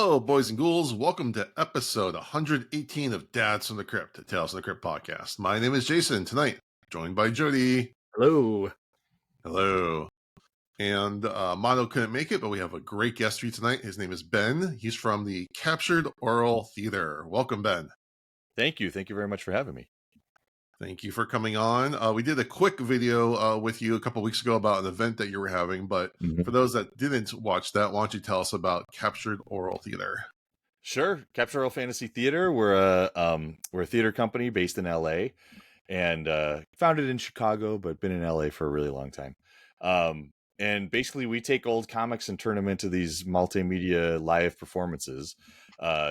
Hello, boys and ghouls. Welcome to episode 118 of Dads from the Crypt, a Tales from the Crypt podcast. My name is Jason. Tonight, joined by Jody. Hello. Hello. And Mono couldn't make it, but we have a great guest for you tonight. His name is Ben. He's from the Captured Aural Theater. Welcome, Ben. Thank you. Thank you very much for having me. Thank you for coming on. We did a quick video with you a couple weeks ago about an event that you were having, but for those that didn't watch that, why don't you tell us about Captured Aural Theater? Sure. Captured Aural Phantasy Theater. We're a theater company based in LA and founded in Chicago, but been in LA for a really long time. And basically we take old comics and turn them into these multimedia live performances,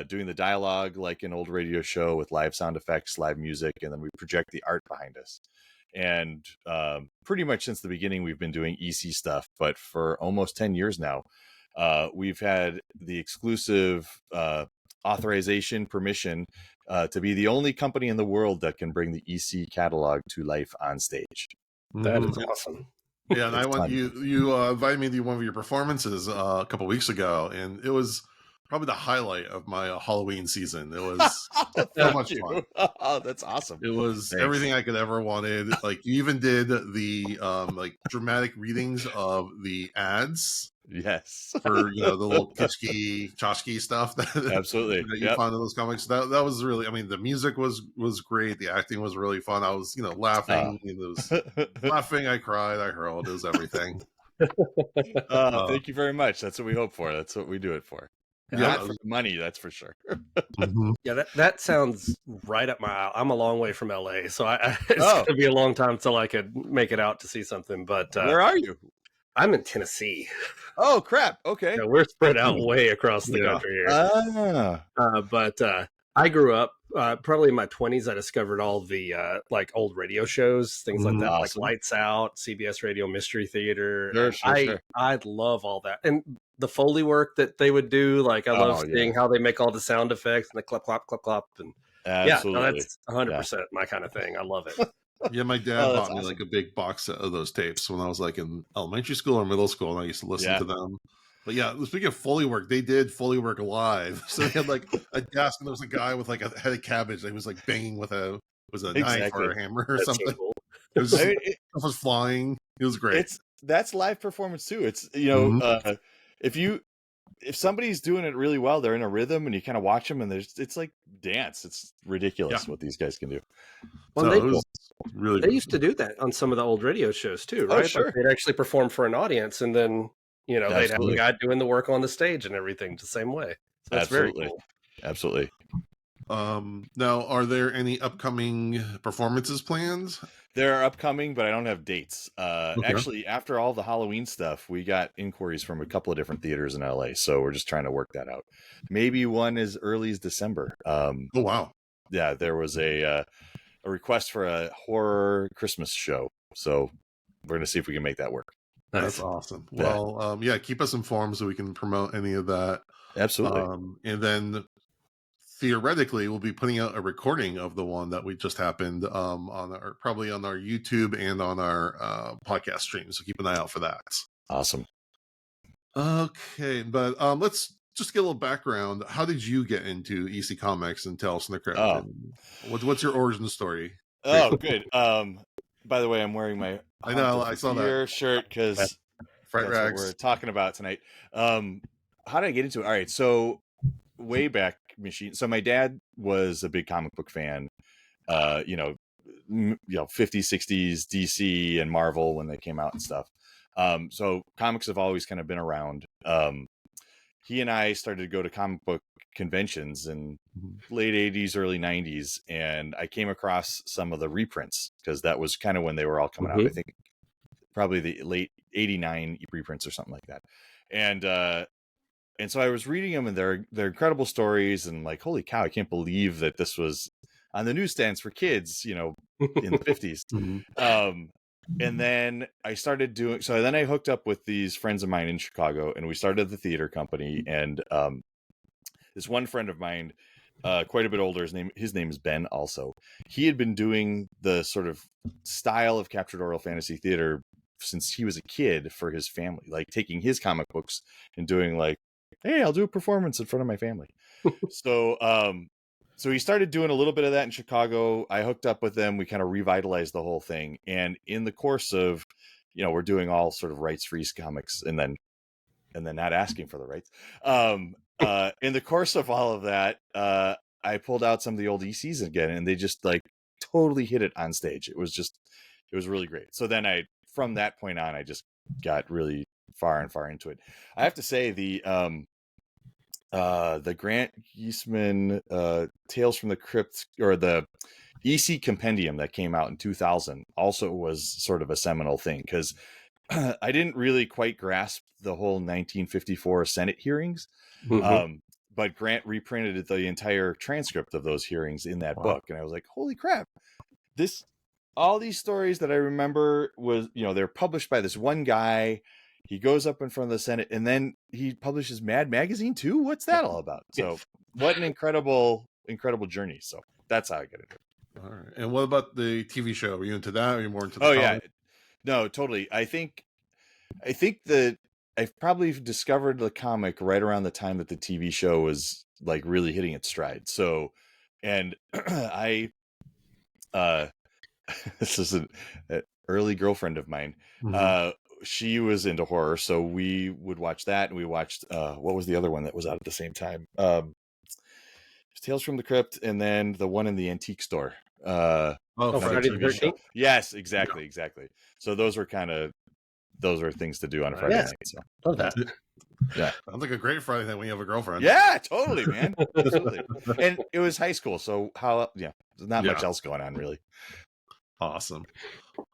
doing the dialogue like an old radio show with live sound effects, live music, and then we project the art behind us. And pretty much since the beginning, we've been doing EC stuff, but for almost 10 years now, we've had the exclusive authorization, permission to be the only company in the world that can bring the EC catalog to life on stage. That is awesome. Yeah, and I went. You invited me to one of your performances a couple weeks ago, and it was probably the highlight of my Halloween season. It was so much fun. Oh, that's awesome! It was everything I could ever wanted. Like you even did the like dramatic readings of the ads. Yes, for the little kitschy, tchotchke stuff that absolutely that you found in those comics. That was really. I mean, the music was great. The acting was really fun. I was laughing. It was laughing. I cried. I hurled. It was everything. Thank you very much. That's what we hope for. That's what we do it for. Not for money, that's for sure. Yeah, that sounds right up my alley. I'm a long way from LA, so it's going to be a long time till I could make it out to see something. But where are you? I'm in Tennessee. Oh, crap. Okay. Yeah, we're spread out way across the country here. But I grew up probably in my 20s. I discovered all the like old radio shows, things like that, awesome. like Lights Out, CBS Radio Mystery Theater. Sure. I love all that. And the Foley work that they would do, like I love seeing how they make all the sound effects and the clap, clap, clap, clap. And absolutely. That's 100% my kind of thing. I love it. Yeah, my dad bought me like a big box set of those tapes when I was like in elementary school or middle school, and I used to listen to them. But yeah, speaking of Foley work, they did Foley work live. So they had like a desk, and there was a guy with like a head of cabbage that he was like banging with a knife or a hammer or something. So cool. It was flying. It was great. That's live performance too. It's if somebody's doing it really well, they're in a rhythm, and you kind of watch them, and it's like dance. It's ridiculous what these guys can do. Well, they used to do that on some of the old radio shows too, right? Oh, sure. Like they'd actually perform for an audience, and then they'd have a guy doing the work on the stage and everything the same way. So that's very cool. Absolutely. Now, are there any upcoming performances planned? There are upcoming, but I don't have dates. Actually, after all the Halloween stuff, we got inquiries from a couple of different theaters in LA, so we're just trying to work that out. Maybe one as early as December. Oh, wow. Yeah, there was a request for a horror Christmas show, so we're going to see if we can make that work. That's awesome. Well, keep us informed so we can promote any of that. Absolutely. And then theoretically, we'll be putting out a recording of the one that we just happened probably on our YouTube and on our podcast stream. So keep an eye out for that. Awesome. Okay, but let's just get a little background. How did you get into EC Comics and Tales from the Crypt? What's your origin story? Oh, good. By the way, I'm wearing my I saw that shirt because that's rags. What we're talking about tonight. How did I get into it? All right, so way back machine. So my dad was a big comic book fan. 50s, 60s DC and Marvel when they came out and stuff. So comics have always kind of been around. He and I started to go to comic book conventions in late 80s, early 90s, and I came across some of the reprints because that was kind of when they were all coming out. I think probably the late 89 reprints or something like that. And so I was reading them, and they're incredible stories, and like, holy cow, I can't believe that this was on the newsstands for kids, in the 50s. And then I started then I hooked up with these friends of mine in Chicago, and we started the theater company. And this one friend of mine, quite a bit older, his name is Ben also. He had been doing the sort of style of Captured Aural Phantasy Theater since he was a kid for his family, like taking his comic books and doing like hey, I'll do a performance in front of my family. So so he started doing a little bit of that in Chicago. I hooked up with them. We kind of revitalized the whole thing. And in the course of, we're doing all sort of rights-free comics and then not asking for the rights. In the course of all of that, I pulled out some of the old ECs again, and they just like totally hit it on stage. It was really great. So then from that point on, I just got really far into it. I have to say the Grant Geisman Tales from the Crypt, or the EC Compendium that came out in 2000, also was sort of a seminal thing, because I didn't really quite grasp the whole 1954 Senate hearings. But Grant reprinted the entire transcript of those hearings in that book. And I was like, holy crap, all these stories that I remember was, they're published by this one guy. He goes up in front of the Senate, and then he publishes Mad Magazine too. What's that all about? So what an incredible journey. So that's how I get into it. All right. And what about the TV show? Were you into that? Or are you more into the comic? Yeah. No, totally. I think that I've probably discovered the comic right around the time that the TV show was like really hitting its stride. So, and I, this is an early girlfriend of mine. She was into horror, so we would watch that, and we watched what was the other one that was out at the same time? Tales from the Crypt, and then the one in the antique store. Friday the 13th. Yes, exactly. So those were things to do on a Friday night. So. Love that. Yeah, sounds like a great Friday night when you have a girlfriend. Yeah, totally, man. Totally. And it was high school, so there's not much else going on, really. Awesome.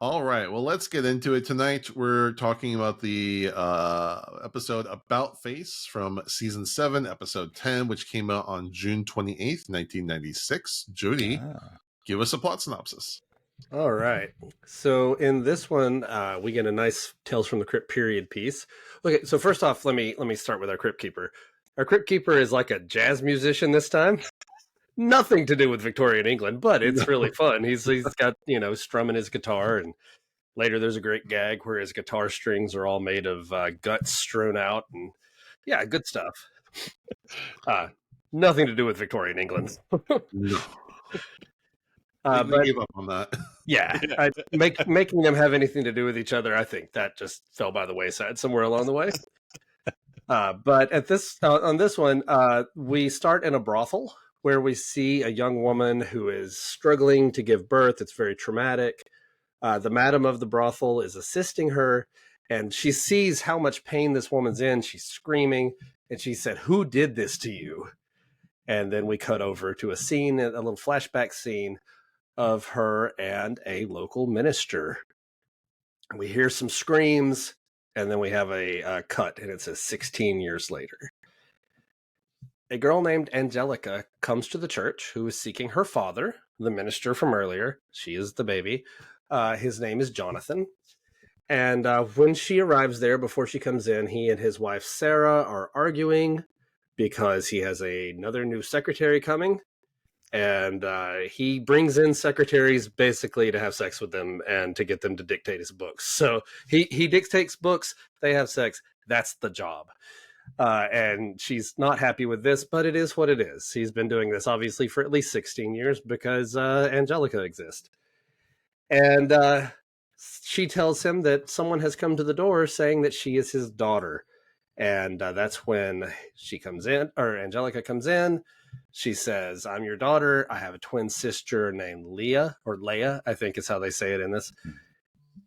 All right, well, let's get into it. Tonight we're talking about the episode About Face from season 7, episode 10, which came out on June 28th, 1996. Jody, give us a plot synopsis. All right. So in this one, we get a nice Tales from the Crypt period piece. Okay, so first off, let me start with our Crypt Keeper. Our Crypt Keeper is like a jazz musician this time. Nothing to do with Victorian England, but it's really fun. He's got, strumming his guitar, and later there's a great gag where his guitar strings are all made of guts strewn out, and yeah, good stuff. Nothing to do with Victorian England. No. But gave up on that. Yeah, making them have anything to do with each other, I think that just fell by the wayside somewhere along the way. But on this one, we start in a brothel where we see a young woman who is struggling to give birth. It's very traumatic. The madam of the brothel is assisting her, and she sees how much pain this woman's in. She's screaming, and she said, "Who did this to you?" And then we cut over to a scene, a little flashback scene of her and a local minister. We hear some screams, and then we have a cut, and it says 16 years later. A girl named Angelica comes to the church who is seeking her father, the minister from earlier. She is the baby. His name is Jonathan. And when she arrives there, before she comes in, he and his wife Sarah are arguing because he has another new secretary coming. And he brings in secretaries basically to have sex with them and to get them to dictate his books. So he dictates books, they have sex. That's the job. And she's not happy with this, but it is what it is. He's been doing this obviously for at least 16 years because Angelica exists. And she tells him that someone has come to the door saying that she is his daughter. And that's when she comes in, or Angelica comes in. She says, "I'm your daughter. I have a twin sister named Leah, or Leia, I think is how they say it in this."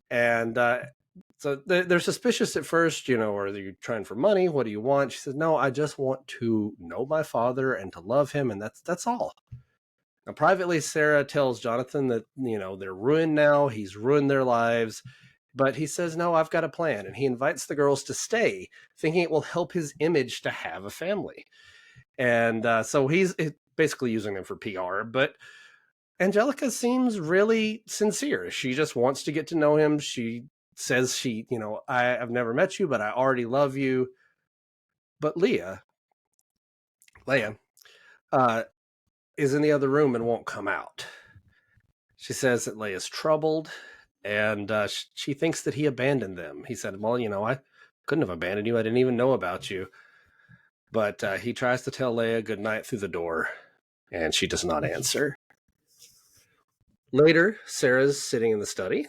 And so they're suspicious at first, are you trying for money? What do you want? She says, "No, I just want to know my father and to love him. And that's all." Now, privately, Sarah tells Jonathan that, they're ruined now. He's ruined their lives. But he says, "No, I've got a plan." And he invites the girls to stay, thinking it will help his image to have a family. And so he's basically using them for PR. But Angelica seems really sincere. She just wants to get to know him. She says I've never met you, but I already love you. But Leia is in the other room and won't come out. She says that Leia's troubled, and she thinks that he abandoned them. He said, "Well, I couldn't have abandoned you. I didn't even know about you." But he tries to tell Leia goodnight through the door, and she does not answer. Later, Sarah's sitting in the study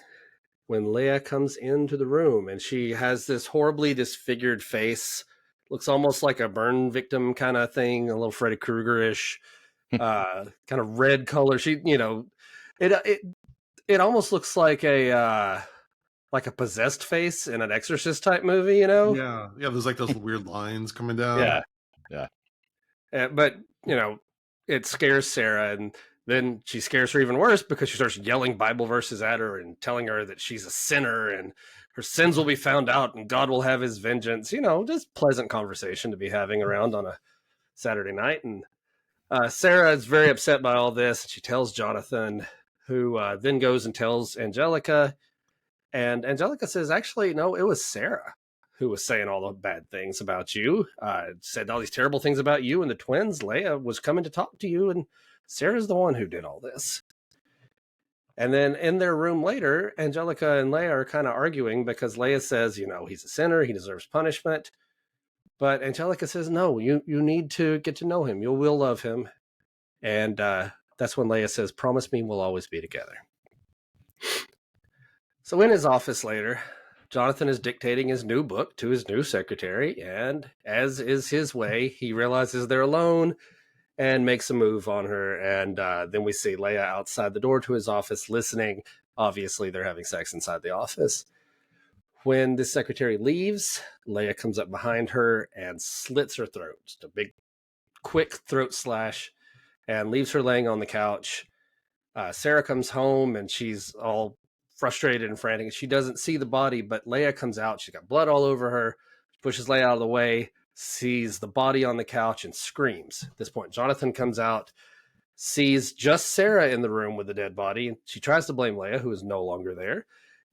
when Leia comes into the room, and she has this horribly disfigured face. Looks almost like a burn victim kind of thing, a little Freddy Krueger-ish, kind of red color. She, it almost looks like a possessed face in an Exorcist type movie, Yeah. There's like those weird lines coming down. Yeah. But it scares Sarah, and then she scares her even worse because she starts yelling Bible verses at her and telling her that she's a sinner and her sins will be found out and God will have his vengeance. Just pleasant conversation to be having around on a Saturday night. And Sarah is very upset by all this. She tells Jonathan, who then goes and tells Angelica. And Angelica says, actually, no, it was Sarah who was saying all the bad things about you, said all these terrible things about you and the twins. Leia was coming to talk to you, and Sarah's the one who did all this. And then in their room later, Angelica and Leia are kind of arguing because Leia says, he's a sinner, he deserves punishment. But Angelica says, no, you need to get to know him. You will love him. And that's when Leia says, promise me we'll always be together. So in his office later, Jonathan is dictating his new book to his new secretary, and as is his way, he realizes they're alone and makes a move on her, and then we see Leia outside the door to his office listening. Obviously, they're having sex inside the office. When the secretary leaves, Leia comes up behind her and slits her throat. Just a big, quick throat slash, and leaves her laying on the couch. Sarah comes home, and she's all frustrated and frantic. She doesn't see the body, but Leia comes out. She's got blood all over her. She pushes Leia out of the way, sees the body on the couch, and screams. At this point, Jonathan comes out, sees just Sarah in the room with the dead body. She tries to blame Leia, who is no longer there.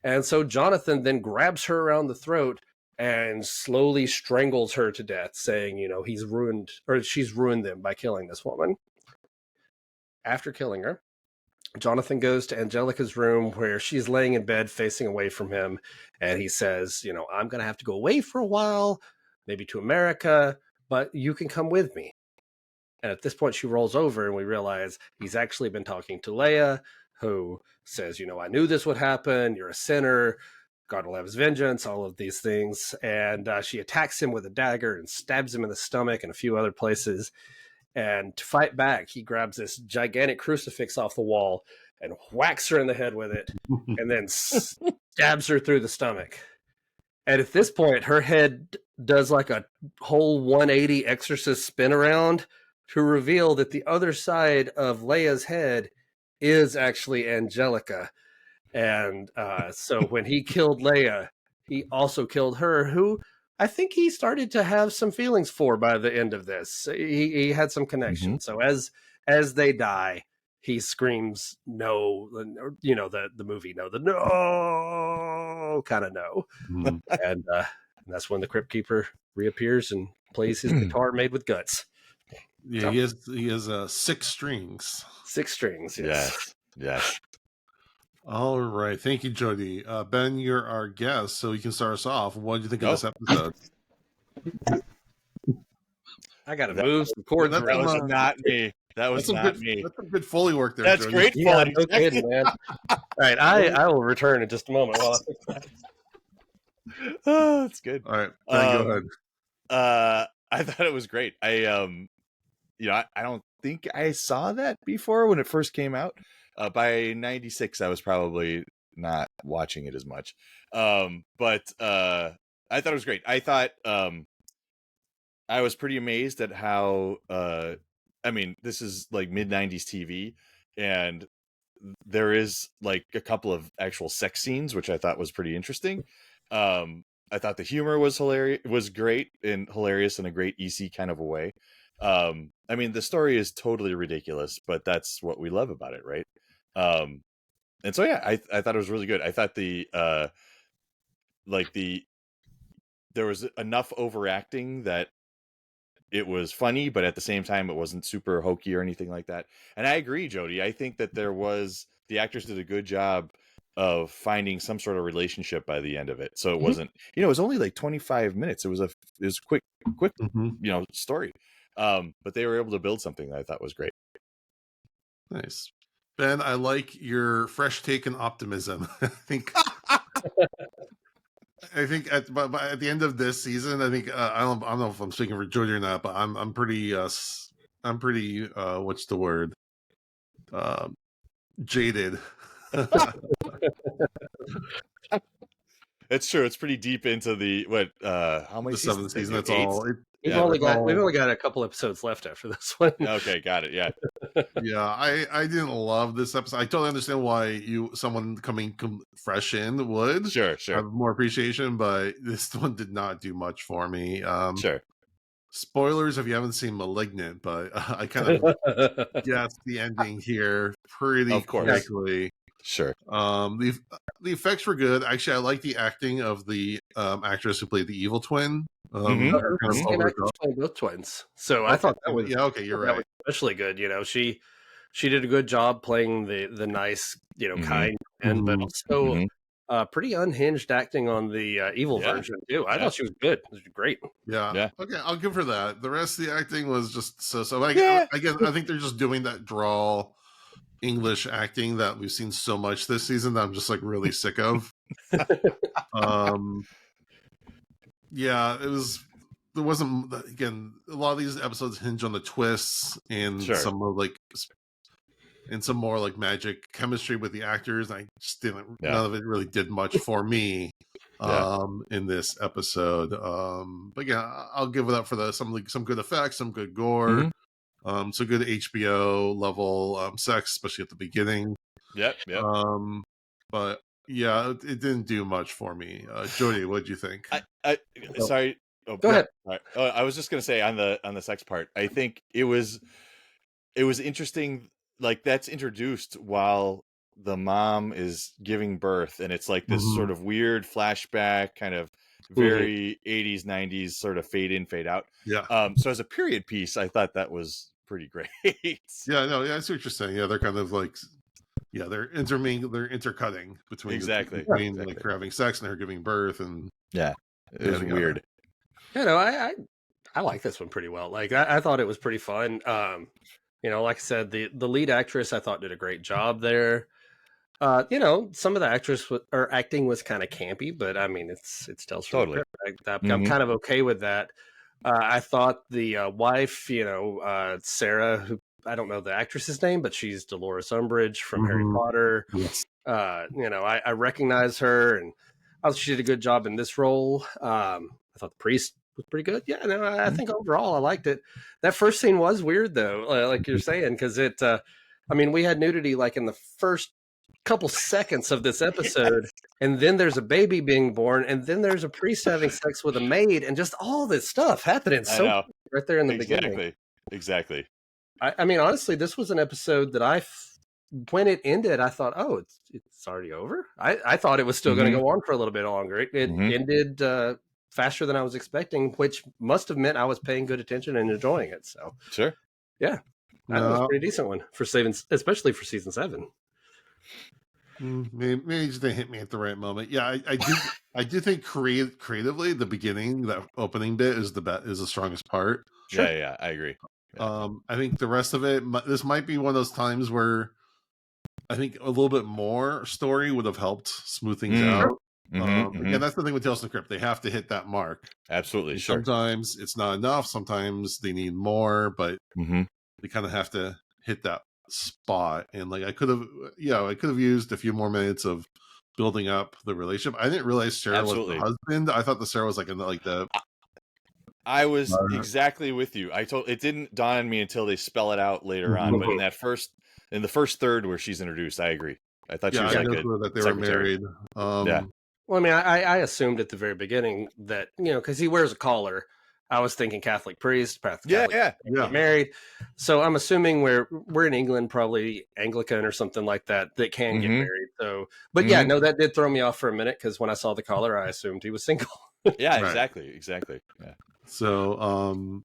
And so Jonathan then grabs her around the throat and slowly strangles her to death, saying, she's ruined them by killing this woman. After killing her, Jonathan goes to Angelica's room where she's laying in bed facing away from him. And he says, I'm going to have to go away for a while, maybe to America, but you can come with me. And at this point, she rolls over and we realize he's actually been talking to Leia, who says, I knew this would happen. You're a sinner. God will have his vengeance, all of these things. And she attacks him with a dagger and stabs him in the stomach and a few other places. And to fight back, he grabs this gigantic crucifix off the wall and whacks her in the head with it and then stabs her through the stomach. And at this point, her head does like a whole 180 Exorcist spin around to reveal that the other side of Leia's head is actually Angelica. And so when he killed Leia, he also killed her, who I think he started to have some feelings for by the end of this. He had some connection. Mm-hmm. So as they die, he screams no, the movie no, the no kind of no. Mm-hmm. And that's when the Crypt Keeper reappears and plays his guitar made with guts. Yeah, so, he has 6 strings. 6 strings, yes. Yes. All right. Thank you, Jody. Ben, you're our guest, so you can start us off. What do you think of this episode? I got to move some chords. That was not me. That was not me. That's some good Foley work there, That's Jody. great Foley. No kidding, man. All right, I will return in just a moment. While I fix that. Oh, that's good. All right, go ahead. I thought it was great. I don't think I saw that before when it first came out. By 96, I was probably not watching it as much. But I thought it was great. I thought I was pretty amazed at how, this is like mid-90s TV, and there is like a couple of actual sex scenes, which I thought was pretty interesting. I thought the humor was hilarious, was great and hilarious in a great EC kind of a way. The story is totally ridiculous, but that's what we love about it, right? And so yeah, I thought it was really good. I thought there was enough overacting that it was funny, but at the same time it wasn't super hokey or anything like that. And I agree, Jody. I think that the actors did a good job of finding some sort of relationship by the end of it. So it wasn't, it was only like 25 minutes. It was a was quick, Mm-hmm. story. But they were able to build something that I thought was great. Nice. Ben, I like your fresh take and optimism. I think at the end of this season, I think I don't know if I'm speaking for Jody or not, but I'm pretty what's the word? Jaded. It's true. It's pretty deep into how many the seasons? 7th season. That's 8? all. We've only got a couple episodes left after this one. Okay, got it. Yeah. Yeah, I didn't love this episode. I totally understand why someone coming fresh in would Sure. have more appreciation, but this one did not do much for me. Sure. Spoilers if you haven't seen Malignant, but I kind of guessed the ending here pretty quickly. Sure. The effects were good. Actually, I like the acting of the actress who played the evil twin. Same actress playing both twins. So I thought that was you're right. Was especially good. She did a good job playing the nice, kind and but also pretty unhinged acting on the evil version too. I thought she was good. It was great. Yeah. Okay, I'll give her that. The rest of the acting was just so. Again, I think they're just doing that drawl English acting that we've seen so much this season that I'm just like really sick of. Yeah, there wasn't, again, a lot of these episodes hinge on the twists and some more like magic chemistry with the actors. I just didn't, none of it really did much for me in this episode. But yeah, I'll give it up for some good effects, some good gore. So good HBO level sex, especially at the beginning. Yep. But yeah, it didn't do much for me. Jody, what did you think? Sorry. Go ahead. Right. I was just gonna say on the sex part, I think it was interesting. Like that's introduced while the mom is giving birth, and it's like this sort of weird flashback, kind of very 80s 90s sort of fade in fade out. So as a period piece, I thought that was pretty great. I see what you're saying. They're kind of like they're intercutting between like her having sex and her giving birth, and it was weird. I like this one pretty well. Like I thought it was pretty fun. Like I said, the lead actress I thought did a great job there. Some of the acting was kind of campy, but I mean, it's still totally. I'm kind of okay with that. I thought the wife, Sarah, who I don't know the actress's name, but she's Dolores Umbridge from Harry Potter. Yes. I recognize her, and I thought she did a good job in this role. I thought the priest was pretty good. Yeah, no, I think overall I liked it. That first scene was weird though, like you're saying, because we had nudity like in the first couple seconds of this episode, and then there's a baby being born, and then there's a priest having sex with a maid, and just all this stuff happening right there in the beginning. Exactly. I mean, honestly, this was an episode that when it ended, I thought, oh, it's already over. I thought it was still going to go on for a little bit longer. It ended faster than I was expecting, which must have meant I was paying good attention and enjoying it. So sure, yeah, that was a pretty decent one especially for season 7. Maybe just didn't hit me at the right moment. Yeah, I do think creatively the beginning, that opening bit is the strongest part. Sure. Yeah, I agree. Yeah. I think the rest of it, this might be one of those times where I think a little bit more story would have helped smooth things out. Again, that's the thing with Tales from the Crypt; they have to hit that mark. Absolutely, sure. Sometimes it's not enough. Sometimes they need more, but they kind of have to hit that spot. And like I could have used a few more minutes of building up the relationship. I didn't realize Sarah was the husband. I thought the Sarah was like in the I was exactly with you. It didn't dawn on me until they spell it out later on. But in the first third where she's introduced, I agree. I thought she was like that they were married. Well, I mean, I assumed at the very beginning that because he wears a collar. I was thinking Catholic priest, married. So I'm assuming we're in England, probably Anglican or something like that can get married. So, but that did throw me off for a minute because when I saw the collar, I assumed he was single. Yeah, exactly. Yeah. So,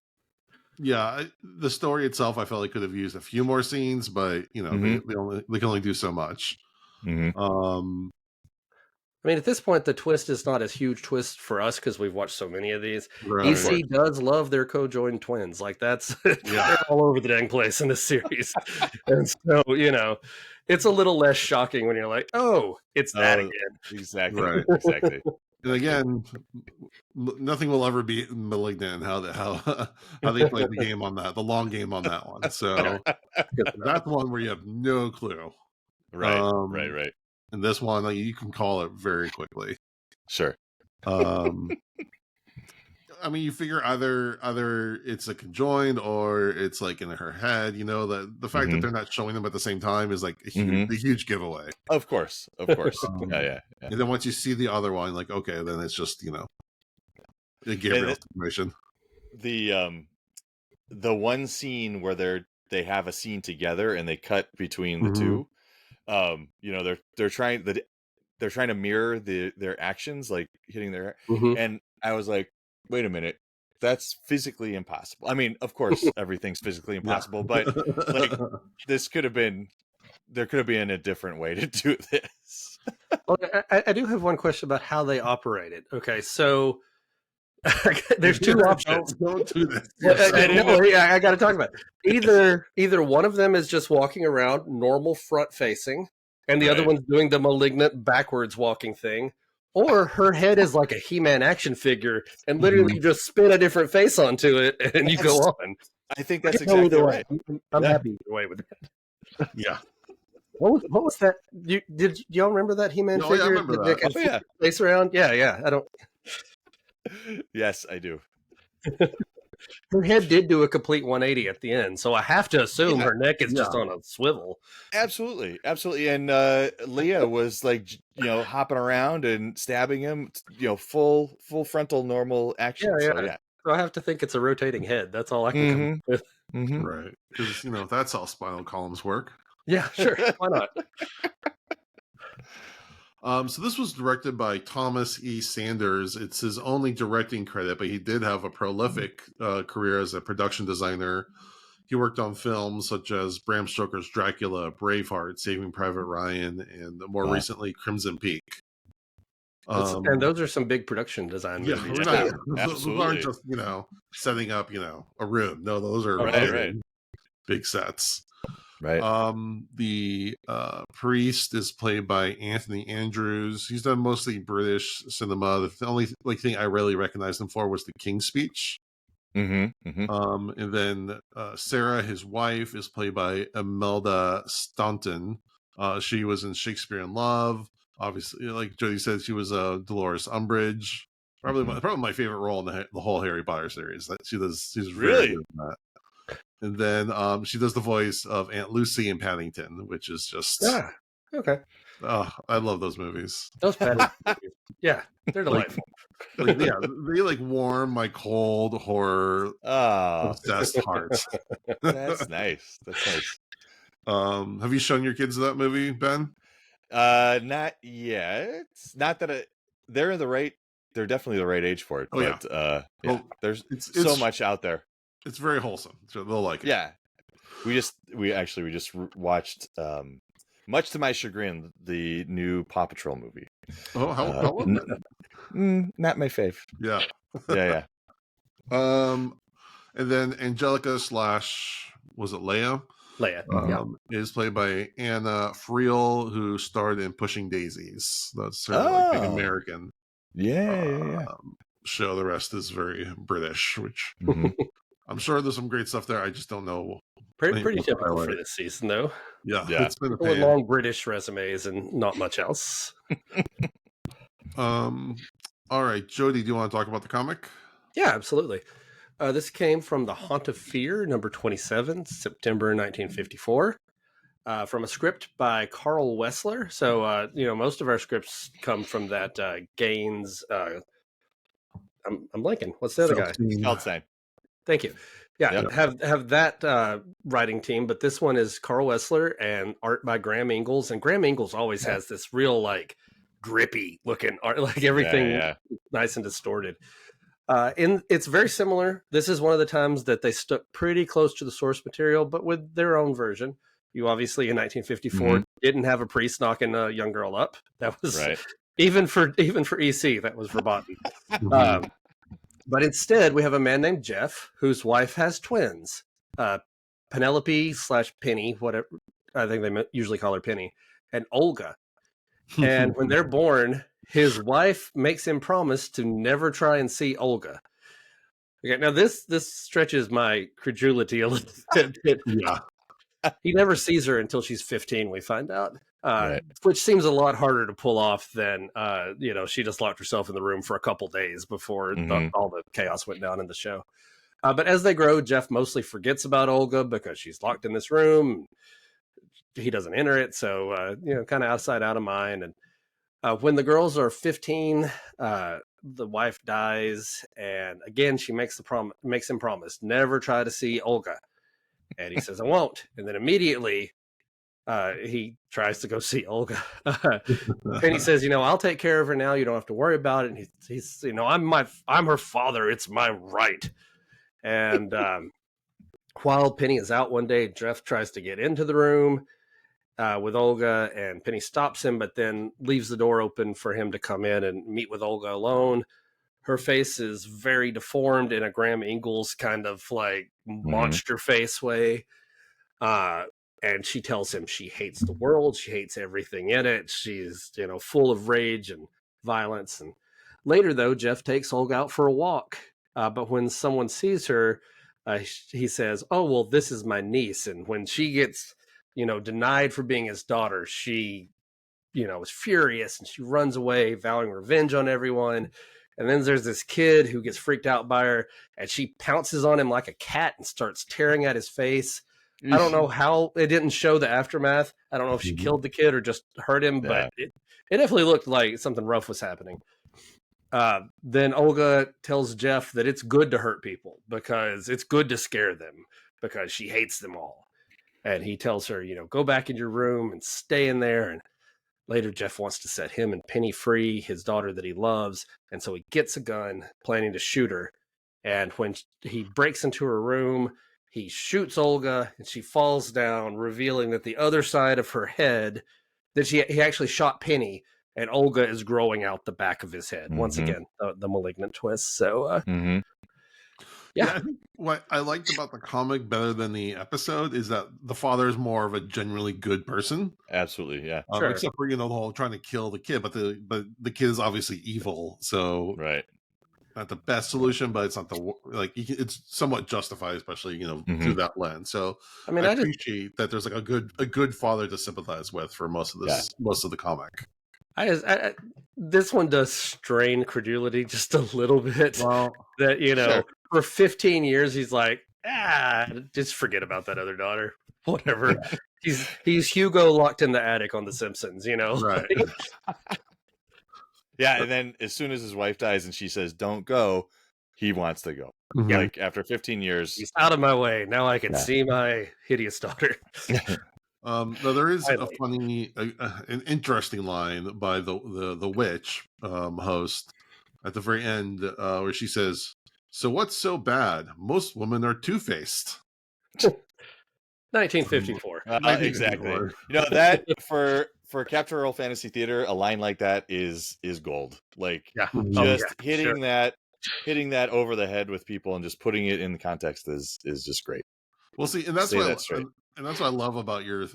the story itself, I felt like could have used a few more scenes, but they can only do so much. I mean, at this point, the twist is not as huge twist for us because we've watched so many of these. Right. EC does love their co-joined twins. Like that's they're all over the dang place in this series. And so, it's a little less shocking when you're like, oh, it's that again. Exactly. Right. Exactly. And again, nothing will ever be Malignant how they played the game on that, the long game on that one. So that's one where you have no clue. Right. Right. And this one, like, you can call it very quickly. Sure. I mean, you figure either it's a conjoined or it's like in her head. The fact that they're not showing them at the same time is like a huge giveaway. Of course. Yeah. And then once you see the other one, like, okay, then it's just the Gabriel situation. The one scene where they have a scene together and they cut between the two. They're trying to mirror their actions, like hitting their and I was like, wait a minute, that's physically impossible. I mean, of course everything's physically impossible, but like there could have been a different way to do this. Well, I do have one question about how they operate it. Okay, so there's two options. Don't do this. I got to talk about it. Either one of them is just walking around normal front facing, and the other one's doing the Malignant backwards walking thing, or her head is like a He-Man action figure, and literally you just spin a different face onto it, and you go on. I think that's exactly right. I'm happy either way with that. Yeah. What was that? Did y'all remember that He-Man figure? Yeah, I remember that. Face around? Yeah. I don't. Yes, I do. Her head did do a complete 180 at the end, so I have to assume her neck is just on a swivel. Absolutely. And Leah was like, hopping around and stabbing him, full frontal normal action. Yeah. So I have to think it's a rotating head. That's all I can come up with. Right, because that's how spinal columns work. Yeah, sure. Why not? So this was directed by Thomas E. Sanders. It's his only directing credit, but he did have a prolific career as a production designer. He worked on films such as Bram Stoker's Dracula, Braveheart, Saving Private Ryan, and more recently, Crimson Peak. And those are some big production design movies. Those aren't just, setting up, a room. No, those are big sets. Right. The priest is played by Anthony Andrews. He's done mostly British cinema. The only thing I really recognized him for was the King's Speech. And then Sarah, his wife, is played by Imelda Staunton. She was in Shakespeare in Love. Obviously, like Jody said, she was Dolores Umbridge. Probably my favorite role in the whole Harry Potter series. She's really good in that. And then she does the voice of Aunt Lucy in Paddington, which is just okay. I love those movies. Those Paddington movies, they're delightful. They warm my cold horror obsessed heart. That's nice. Have you shown your kids that movie, Ben? Not yet. Not that they're definitely the right age for it. There's so much out there. It's very wholesome, so they'll like it. Yeah, we just watched, much to my chagrin, the new Paw Patrol movie. Oh, how was it? Not my fave. Yeah. And then Angelica / was it Leia? Leia, is played by Anna Friel, who starred in Pushing Daisies. That's her big American show. The rest is very British, which I'm sure there's some great stuff there. I just don't know. Pretty typical for this season, though. Yeah. It's been a pain. Long British resumes and not much else. All right, Jody, do you want to talk about the comic? Yeah, absolutely. This came from The Haunt of Fear, number 27, September 1954, from a script by Carl Wessler. So, most of our scripts come from that Gaines. I'm blanking. What's the other guy? Feldstein. Thank you. Yeah, have that writing team, but this one is Carl Wessler and art by Graham Ingalls. And Graham Ingalls always has this real grippy looking art, like everything nice and distorted. It's very similar. This is one of the times that they stuck pretty close to the source material, but with their own version. You obviously in 1954 didn't have a priest knocking a young girl up. That was Even for EC, that was verboten. But instead, we have a man named Jeff whose wife has twins, Penelope / Penny, whatever. I think they usually call her Penny, and Olga. And when they're born, his wife makes him promise to never try and see Olga. Okay, now this stretches my credulity a little bit. Yeah. He never sees her until she's 15, we find out. Right. Which seems a lot harder to pull off than, she just locked herself in the room for a couple days before all the chaos went down in the show. But as they grow, Jeff mostly forgets about Olga because she's locked in this room. He doesn't enter it, so, kind of outside, out of mind. And when the girls are 15, the wife dies, and again, she makes him promise, never try to see Olga. And he says, I won't. And then immediately he tries to go see Olga. And he says, I'll take care of her now. You don't have to worry about it. And he's I'm her father. It's my right. And while Penny is out one day, Jeff tries to get into the room with Olga, and Penny stops him, but then leaves the door open for him to come in and meet with Olga alone. Her face is very deformed in a Graham Ingalls kind of like monster face way. And she tells him she hates the world. She hates everything in it. She's, full of rage and violence. And later, though, Jeff takes Olga out for a walk. But when someone sees her, he says, oh, well, this is my niece. And when she gets, denied for being his daughter, she, is furious, and she runs away, vowing revenge on everyone. And then there's this kid who gets freaked out by her, and she pounces on him like a cat and starts tearing at his face. I don't know how it didn't show the aftermath. I don't know if she killed the kid or just hurt him, but it definitely looked like something rough was happening. Then Olga tells Jeff that it's good to hurt people because it's good to scare them because she hates them all. And he tells her, go back in your room and stay in there. And later, Jeff wants to set him and Penny free, his daughter that he loves. And so he gets a gun, planning to shoot her. And when he breaks into her room, he shoots Olga, and she falls down, revealing that the other side of her head, that he actually shot Penny, and Olga is growing out the back of his head. Once again, the malignant twist. So, I think what I liked about the comic better than the episode is that the father is more of a genuinely good person. Absolutely, yeah. Sure. Except for the whole trying to kill the kid, but the kid is obviously evil. So right. Not the best solution, but it's not it's somewhat justified, especially through that lens. So I appreciate that there's like a good father to sympathize with for most of the comic. This one does strain credulity just a little bit. Well, that for 15 years he's like, just forget about that other daughter. Whatever. Yeah. He's Hugo locked in the attic on The Simpsons. Right. Yeah, and then as soon as his wife dies and she says, don't go, he wants to go. Like, after 15 years. He's out of my way. Now I can see my hideous daughter. Now there is a funny, an interesting line by the witch host at the very end where she says, so what's so bad? Most women are two-faced. 1954. Exactly. That for Captured Aural Phantasy Theater, a line like that is gold. Like hitting that over the head with people and just putting it in the context is just great. Well, see, and that's what I love about your.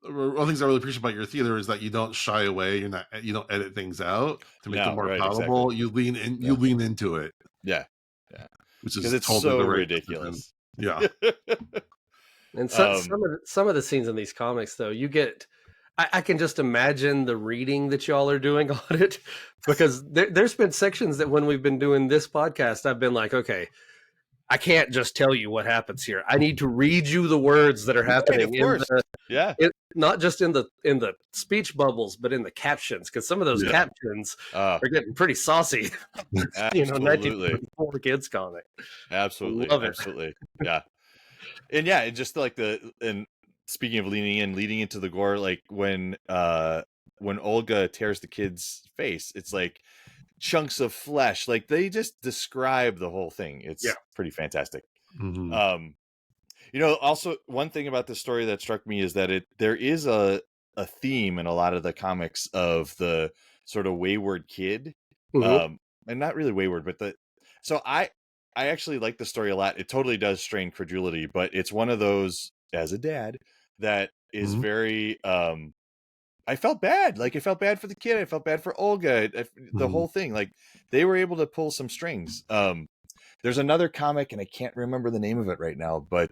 One of the things I really appreciate about your theater is that you don't shy away. You don't edit things out to make them more palatable. Exactly. You lean in. You lean into it. Yeah. Which is it's totally so ridiculous. Yeah. And some of the scenes in these comics, though, you get. I can just imagine the reading that y'all are doing on it, because there's been sections that when we've been doing this podcast, I've been like, okay, I can't just tell you what happens here. I need to read you the words that are happening. Not just in the speech bubbles, but in the captions, because some of those captions are getting pretty saucy. Absolutely. 1954 kids comic. Absolutely. Love it. Absolutely. Yeah. And it just like speaking of leading into the gore, like when Olga tears the kid's face, it's like chunks of flesh. Like they just describe the whole thing. It's pretty fantastic. Also one thing about this story that struck me is that there is a theme in a lot of the comics of the sort of wayward kid. Mhm. And not really wayward, but I actually like the story a lot. It totally does strain credulity, but it's one of those, as a dad, that is Mhm. very I felt bad. Like, I felt bad for the kid. I felt bad for Olga. The Mhm. whole thing. Like, they were able to pull some strings. There's another comic, and I can't remember the name of it right now, but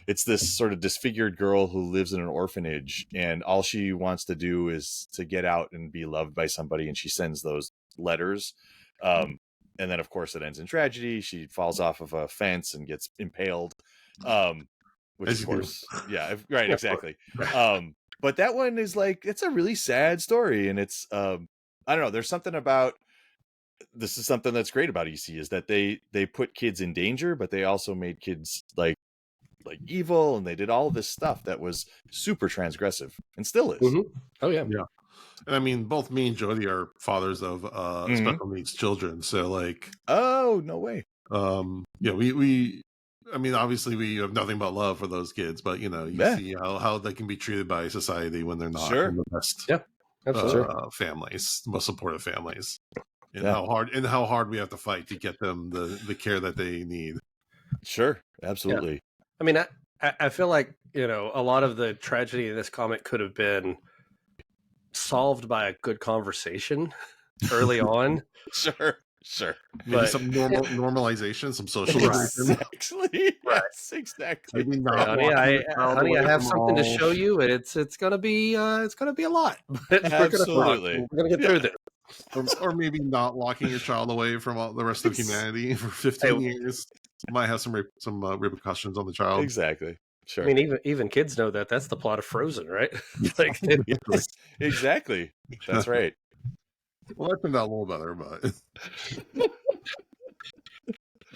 it's this sort of disfigured girl who lives in an orphanage, and all she wants to do is to get out and be loved by somebody, and she sends those letters. And then, of course, it ends in tragedy. She falls off of a fence and gets impaled. Which, As of you do. course, yeah, right, Yeah. exactly. But that one is like, it's a really sad story, and it's I don't know. There's something about this is something that's great about EC, is that they put kids in danger, but they also made kids like evil, and they did all this stuff that was super transgressive and still is. Mhm. Oh yeah. Yeah. And I mean, both me and Jody are fathers of special needs children. So like, oh, no way. yeah, we I mean, obviously we have nothing but love for those kids, but you know, you see how they can be treated by society when they're not in the best Yeah. Absolutely. families, most supportive families. And Yeah. how hard we have to fight to get them the care that they need. Sure, absolutely. I mean, I feel like, you know, a lot of the tragedy in this comic could have been solved by a good conversation early on. Sure. Maybe But some normalization, some socialization. Exactly. Right. Yes, exactly. Maybe Hey, not honey, walking the child honey, I away have from something to all- show you, and it's gonna be a lot. But Absolutely. we're gonna get through this. or maybe not locking your child away from all the rest of humanity for 15 years might have some repercussions on the child. Exactly. Sure. I mean, even kids know that. That's the plot of Frozen, right? Like, Yes, exactly. That's right. Well, that turned out a little better, but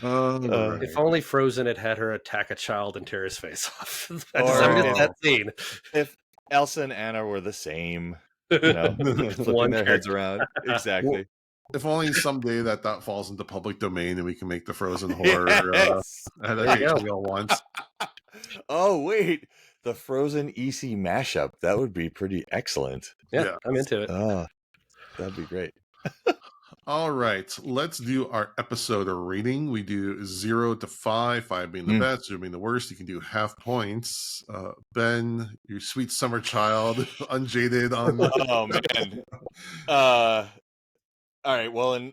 if only Frozen had her attack a child and tear his face off. I Or missed that scene. If Elsa and Anna were the same, you know, flipping One their heads around. Exactly. if only someday that falls into public domain and we can make the Frozen horror Yes. at There you go. HBO once. Oh, wait. The Frozen EC mashup. That would be pretty excellent. Yeah, I'm into it. Oh, that'd be great. All right, let's do our episode rating. We do 0 to 5, 5 being the best, 0 being the worst. You can do half points. Ben, your sweet summer child, unjaded on. Oh man. All right. Well,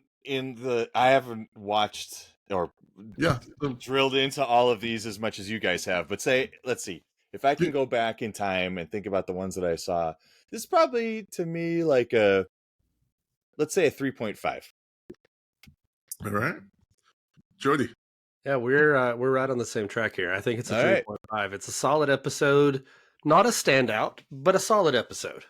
I haven't watched or drilled into all of these as much as you guys have, but let's see. If I can go back in time and think about the ones that I saw, this is probably to me like let's say a 3.5. All right, Jody. Yeah, we're right on the same track here. I think it's a All right. 3.5. It's a solid episode, not a standout, but a solid episode.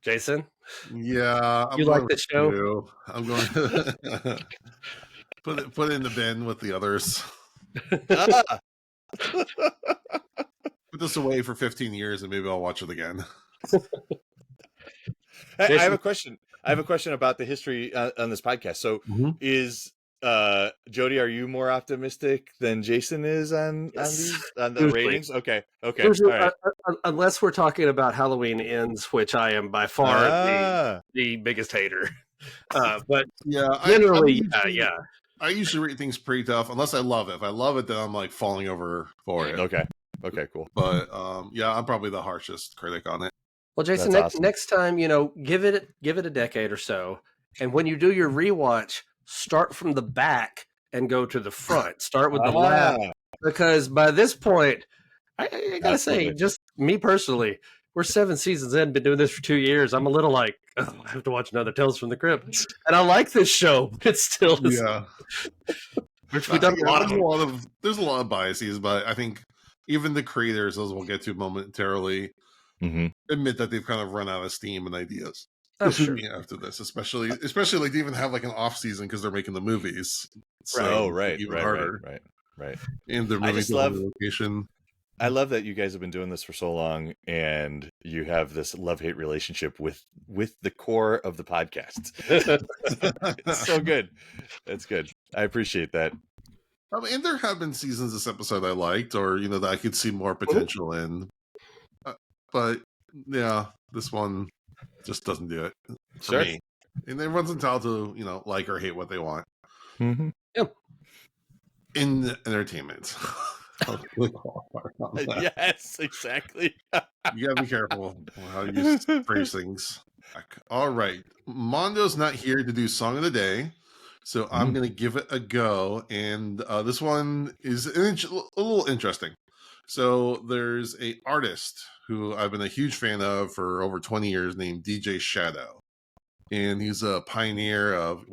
Jason, Yeah, you like the show? I'm going to put it in the bin with the others. Put this away for 15 years and maybe I'll watch it again. I have a question. I have a question about the history on this podcast. So is Jody, are you more optimistic than Jason is on the ratings? Okay. All right. Unless we're talking about Halloween Ends, which I am by far the biggest hater. But yeah, generally, I usually rate things pretty tough unless I love it. If I love it, then I'm like falling over for it. Okay, cool. But yeah, I'm probably the harshest critic on it. Well, Jason, next time, you know, give it a decade or so, and when you do your rewatch, start from the back and go to the front. Start with the lab, because by this point, I gotta say, just me personally, we're 7 seasons in, been doing this for 2 years. I'm a little like, I have to watch another Tales from the Crypt, and I like this show, but it's still There's a lot of biases, but I think even the creators, as we'll get to momentarily, admit that they've kind of run out of steam and ideas. Sure. After this, especially like they even have like an off season because they're making the movies. So right. And they're moving to the location. I love that you guys have been doing this for so long, and you have this love-hate relationship with the core of the podcast. It's so good. It's good. I appreciate that. And there have been seasons this episode I liked, or that I could see more potential in. But yeah, this one just doesn't do it for Sure. me. And everyone's entitled to, like or hate what they want. Mm-hmm. Yep. In entertainment. Yes, exactly. You gotta be careful how you phrase things. All right. Mondo's not here to do Song of the Day, so I'm going to give it a go. And this one is a little interesting. So there's a artist who I've been a huge fan of for over 20 years named DJ Shadow. And he's a pioneer of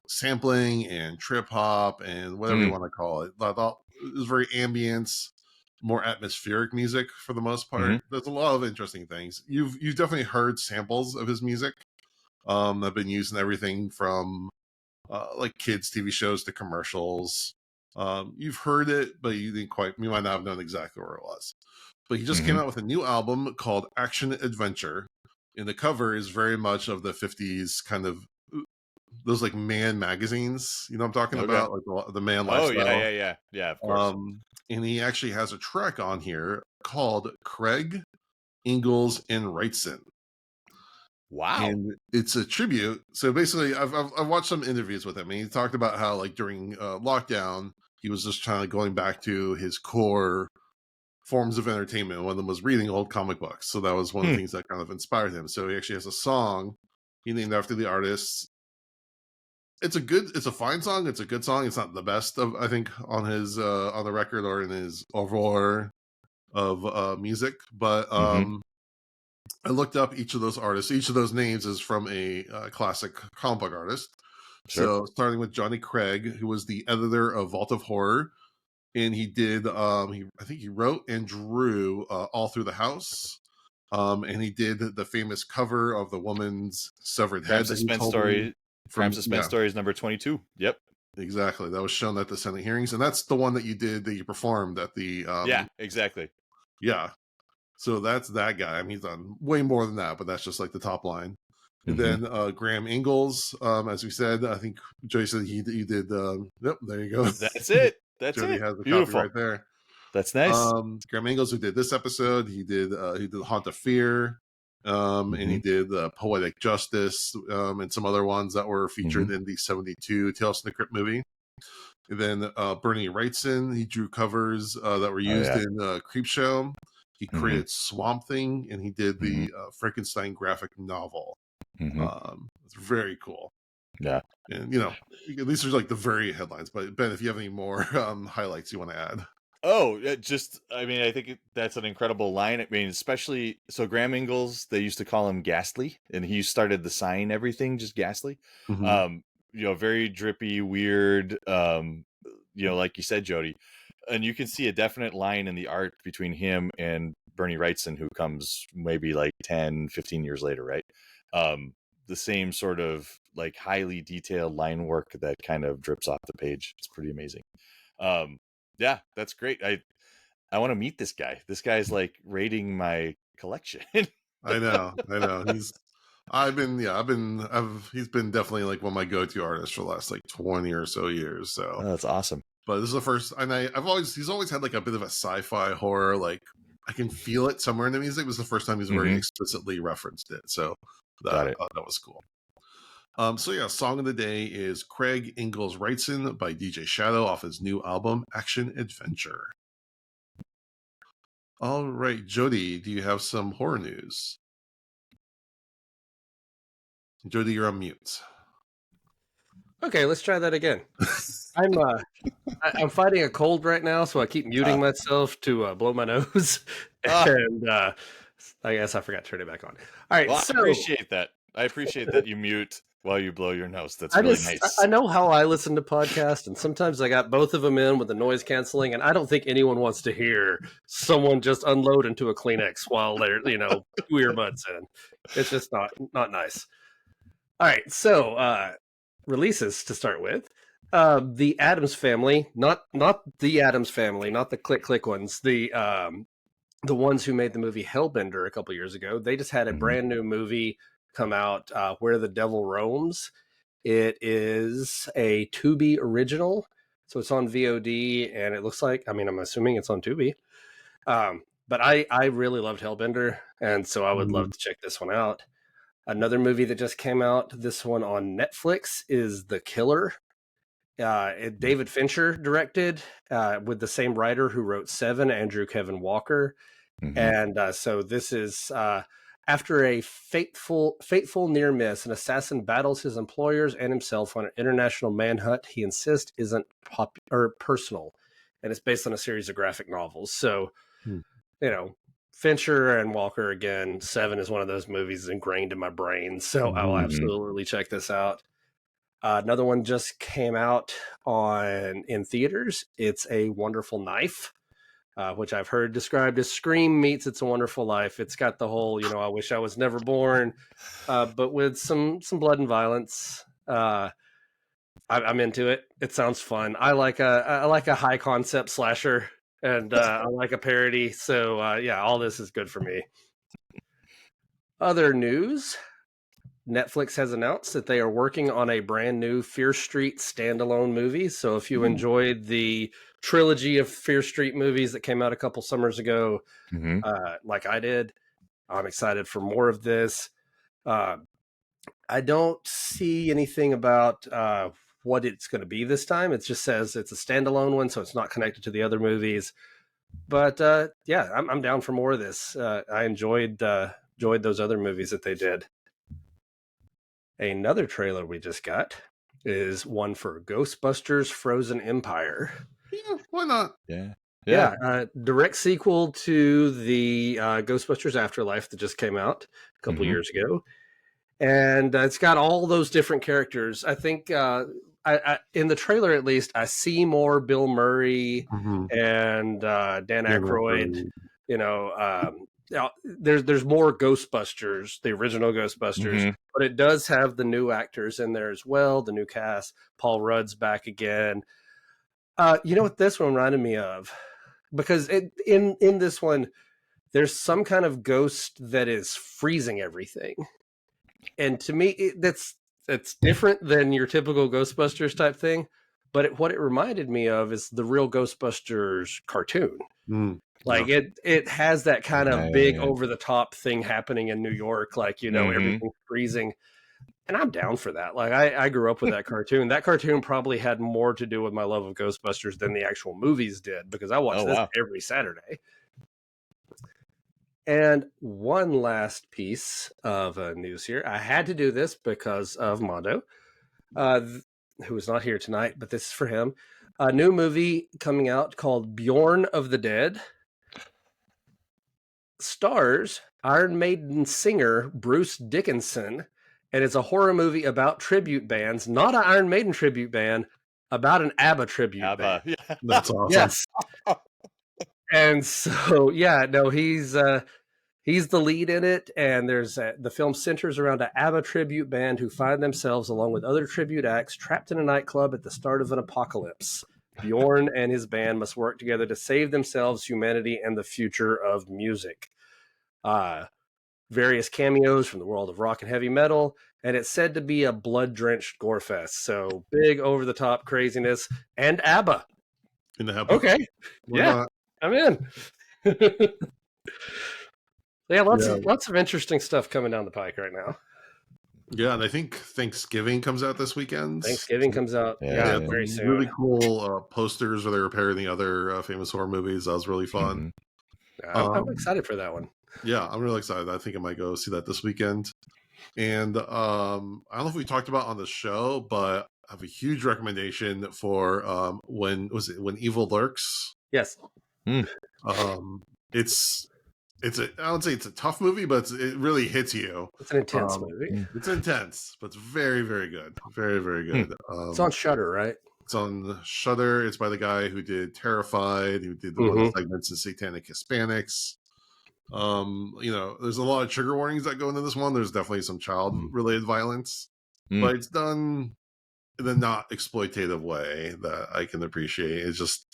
sampling and trip hop and whatever you want to call it. It was very ambient, more atmospheric music for the most part. There's a lot of interesting things. You've definitely heard samples of his music. I've been using everything from like kids TV shows to commercials. You've heard it, but you might not have known exactly where it was. But he just came out with a new album called Action Adventure. And the cover is very much of the 50s kind of those like man magazines, you know what I'm talking about? Like the man lifestyle. Oh, yeah, of course. And he actually has a track on here called Craig, Ingalls, and Wrightson. Wow. And it's a tribute. So basically, I've watched some interviews with him, and he talked about how, like, during lockdown, he was just trying to going back to his core forms of entertainment. One of them was reading old comic books. So that was one of the things that kind of inspired him. So he actually has a song he named after the artist. It's a fine song. It's a good song. It's not the best of, I think, on his on the record or in his overall of music. But I looked up each of those artists. Each of those names is from a classic comic book artist. Sure. So starting with Johnny Craig, who was the editor of Vault of Horror, and he did I think he wrote and drew All Through the House. And he did the famous cover of the woman's severed head. Crime Suspense Stories number 22. Yep. Exactly. That was shown at the Senate hearings. And that's the one that you performed at the yeah, exactly. Yeah. So that's that guy. I mean, he's done way more than that, but that's just like the top line. And then Graham Ingalls, as we said, I think Jody said he did yep, there you go. That's it. That's Jody it. has the Beautiful. copy right there. That's nice. Graham Ingalls, who did this episode, he did Haunt of Fear, and he did Poetic Justice, and some other ones that were featured in the 72 Tales from the Crypt movie. And then Bernie Wrightson, he drew covers that were used in Creep Show. He created Swamp Thing, and he did the Frankenstein graphic novel. It's very cool. Yeah. And, these are like the very headlines. But, Ben, if you have any more highlights you want to add. Oh, I think that's an incredible line. I mean, especially, so Graham Ingalls, they used to call him Ghastly, and he started the sign everything, just Ghastly. Very drippy, weird, like you said, Jody. And you can see a definite line in the art between him and Bernie Wrightson, who comes maybe like 10, 15 years later, right? The same sort of like highly detailed line work that kind of drips off the page. It's pretty amazing. Yeah, that's great. I want to meet this guy. This guy's like raiding my collection. I know. He's been definitely like one of my go-to artists for the last like 20 or so years. So that's awesome. But this is the first, and he's always had like a bit of a sci-fi horror, like I can feel it somewhere in the music. It was the first time he's very explicitly referenced it. So that was cool. Song of the day is Craig Ingalls Wrightson by DJ Shadow off his new album, Action Adventure. All right, Jody, do you have some horror news? Jody, you're on mute. Okay, let's try that again. I'm fighting a cold right now, so I keep muting myself to blow my nose. And I guess I forgot to turn it back on. All right, I appreciate that. I appreciate that you mute while you blow your nose. That's really nice. I know how I listen to podcasts, and sometimes I got both of them in with the noise canceling, and I don't think anyone wants to hear someone just unload into a Kleenex while they're, 2 earbuds in. It's just not nice. All right, so releases to start with. The Addams Family, not the Addams Family, not the click ones, the ones who made the movie Hellbender a couple years ago. They just had a brand new movie come out, Where the Devil Roams. It is a Tubi original, so it's on VOD, and it looks like, I'm assuming it's on Tubi. But I really loved Hellbender, and so I would love to check this one out. Another movie that just came out, this one on Netflix, is The Killer. David Fincher directed, with the same writer who wrote Seven, Andrew Kevin Walker. And so this is after a fateful near miss, an assassin battles his employers and himself on an international manhunt he insists isn't personal, and it's based on a series of graphic novels. So, you know, Fincher and Walker again. Seven is one of those movies ingrained in my brain, so I will absolutely check this out. Another one just came out in theaters. It's A Wonderful Knife, which I've heard described as Scream meets It's a Wonderful Life. It's got the whole, I wish I was never born, but with some blood and violence. I'm into it. It sounds fun. I like a high concept slasher, and I like a parody. So yeah, all this is good for me. Other news. Netflix has announced that they are working on a brand new Fear Street standalone movie. So if you enjoyed the trilogy of Fear Street movies that came out a couple summers ago, like I did, I'm excited for more of this. I don't see anything about what it's going to be this time. It just says it's a standalone one, so it's not connected to the other movies. But yeah, I'm down for more of this. I enjoyed those other movies that they did. Another trailer we just got is one for Ghostbusters Frozen Empire. Yeah, why not? Yeah. Direct sequel to the Ghostbusters Afterlife that just came out a couple years ago. And it's got all those different characters. I think I in the trailer, at least, I see more Bill Murray and Dan Aykroyd. There's more Ghostbusters, the original Ghostbusters, but it does have the new actors in there as well, the new cast. Paul Rudd's back again. You know what this one reminded me of? Because in this one, there's some kind of ghost that is freezing everything. And to me, it's different than your typical Ghostbusters type thing. But what it reminded me of is the real Ghostbusters cartoon. Like it has that kind of big over the top thing happening in New York, like, everything's freezing. And I'm down for that. Like I grew up with that cartoon. That cartoon probably had more to do with my love of Ghostbusters than the actual movies did, because I watched this every Saturday. And one last piece of news here. I had to do this because of Mondo, who is not here tonight, but this is for him. A new movie coming out called Bjorn of the Dead. Stars Iron Maiden singer Bruce Dickinson, and it's a horror movie about tribute bands, not an Iron Maiden tribute band, about an ABBA tribute band. Yeah. That's awesome. Yes. And so, he's the lead in it, and the film centers around an ABBA tribute band who find themselves, along with other tribute acts, trapped in a nightclub at the start of an apocalypse. Bjorn and his band must work together to save themselves, humanity, and the future of music. Various cameos from the world of rock and heavy metal, and it's said to be a blood-drenched gore fest. So big, over-the-top craziness, and ABBA. In the ABBA. Okay. I'm in. Lots of interesting stuff coming down the pike right now. Yeah, and I think Thanksgiving comes out this weekend. Thanksgiving comes out very soon. Really cool posters where they were parroting the other famous horror movies. That was really fun. I'm excited for that one. Yeah, I'm really excited. I think I might go see that this weekend. And I don't know if we talked about on the show, but I have a huge recommendation for When Evil Lurks. Yes. I would say it's a tough movie, but it really hits you. It's an intense movie. It's intense, but it's very, very good. Very, very good. It's on Shudder, right? It's on Shudder. It's by the guy who did Terrified, who did the one of the segments of Satanic Hispanics. There's a lot of trigger warnings that go into this one. There's definitely some child-related violence, but it's done in a not exploitative way that I can appreciate. It's just...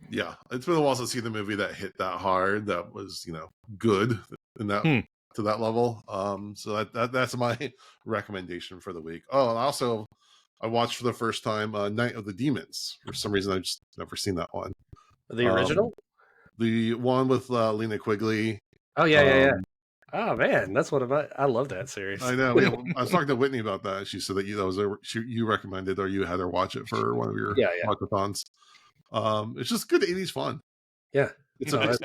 Yeah, it's been a while since I've seen the movie that hit that hard, that was, good in that to that level. So that's my recommendation for the week. Oh, and also I watched for the first time Night of the Demons. For some reason, I've just never seen that one. The original? The one with Lena Quigley. Oh, yeah. Oh man, that's what I love that series. I know. I was talking to Whitney about that. She said that you recommended, or you had her watch it for one of your watchathons. It's just good 80s fun. Yeah, it's like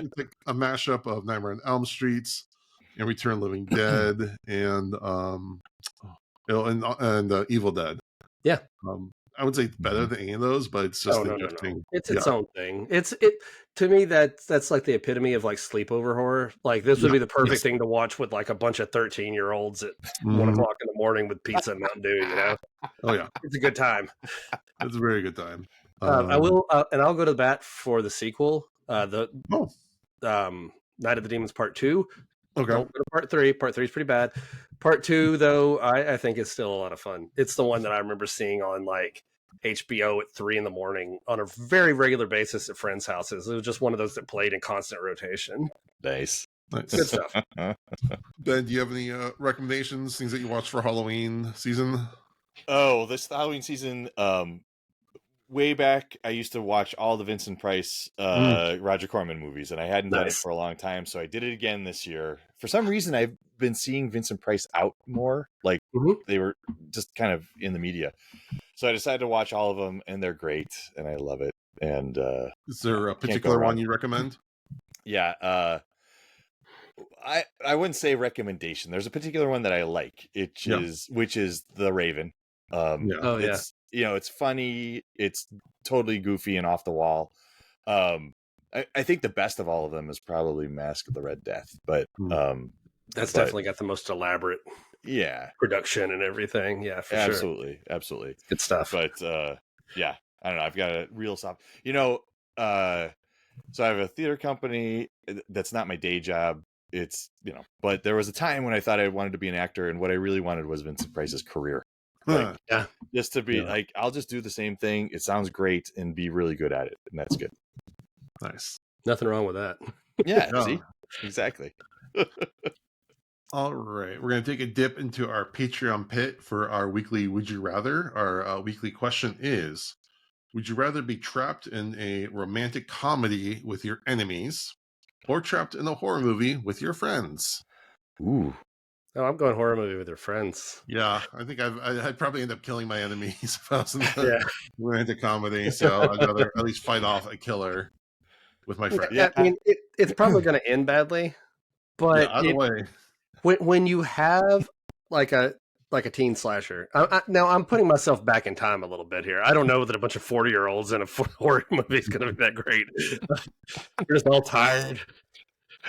a mashup of Nightmare on Elm Streets and Return of the Living Dead and Evil Dead. Yeah. I would say better than any of those, but it's just interesting. No. It's its own thing. It to me that's like the epitome of like sleepover horror. Like this would be the perfect thing to watch with like a bunch of 13-year-olds at 1 o'clock in the morning with pizza and Mountain Dew. You know? Oh yeah, it's a good time. It's a very good time. I will, and I'll go to the bat for the sequel. Night of the Demons Part 2. Okay. Don't go to Part 3. Part 3 is pretty bad. Part 2, though, I think is still a lot of fun. It's the one that I remember seeing on like HBO at 3 a.m. on a very regular basis at friends' houses. It was just one of those that played in constant rotation. Nice. Good stuff. Ben, do you have any recommendations, things that you watched for Halloween season? Oh, this Halloween season, way back, I used to watch all the Vincent Price, Roger Corman movies, and I hadn't done it for a long time, so I did it again this year. For some reason, I've been seeing Vincent Price out more, like they were just kind of in the media. So I decided to watch all of them, and they're great, and I love it. And is there a particular one you recommend? Yeah, I wouldn't say recommendation. There's a particular one that I like, which is The Raven. It's it's funny, it's totally goofy and off the wall. I think the best of all of them is probably Mask of the Red Death, but that's definitely got the most elaborate production and everything. Yeah, for sure. Absolutely good stuff. But I don't know, I've got a real soft, so I have a theater company that's not my day job. It's but there was a time when I thought I wanted to be an actor, and what I really wanted was Vincent Price's career. Like, just to be like, I'll just do the same thing. It sounds great and be really good at it, and that's good. Nice. Nothing wrong with that. Yeah. See, exactly. All right, we're going to take a dip into our Patreon pit for our weekly Would You Rather. Our weekly question is, would you rather be trapped in a romantic comedy with your enemies or trapped in a horror movie with your friends? Ooh. Oh, I'm going horror movie with your friends. Yeah, I think I'd probably end up killing my enemies if I was in a romantic comedy. So I'd rather at least fight off a killer with my friends. Yeah, I mean, it's probably going to end badly, but either way, when you have like a teen slasher, now I'm putting myself back in time a little bit here. I don't know that a bunch of 40-year-olds in a horror movie is going to be that great. You're just all tired.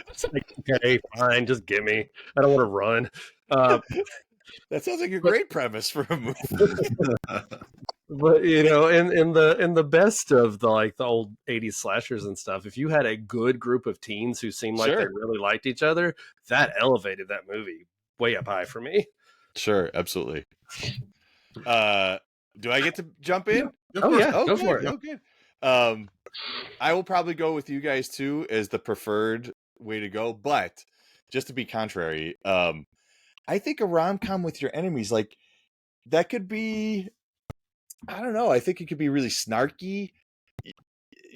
It's like, okay, fine, just give me. I don't want to run. That sounds like a great premise for a movie. But in the best of the old 80s slashers and stuff, if you had a good group of teens who seemed like they really liked each other, that elevated that movie way up high for me. Sure, absolutely. Do I get to jump in? Yeah. Go for it. Oh, good. I will probably go with you guys too as the preferred way to go, but just to be contrary, I think a rom-com with your enemies, like, that could be, I don't know, I think it could be really snarky.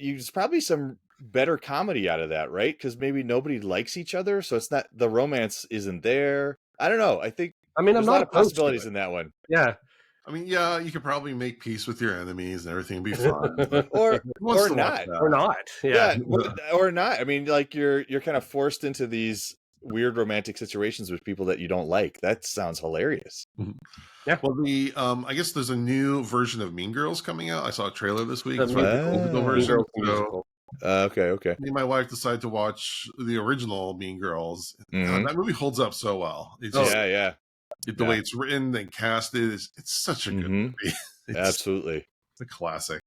There's probably some better comedy out of that, right? Because maybe nobody likes each other, so it's not, the romance isn't there. I don't know. There's a lot of possibilities in that one. Yeah. I mean, yeah, you could probably make peace with your enemies and everything would be fun. or not. Or not. Yeah. Or not. I mean, like, you're kind of forced into these weird romantic situations with people that you don't like. That sounds hilarious. Yeah. Well, I guess there's a new version of Mean Girls coming out. I saw a trailer this week. It's the version. Okay. Me and my wife decided to watch the original Mean Girls. That movie holds up so well. It's just, the way it's written and casted, it's such a good movie. Absolutely. It's a classic.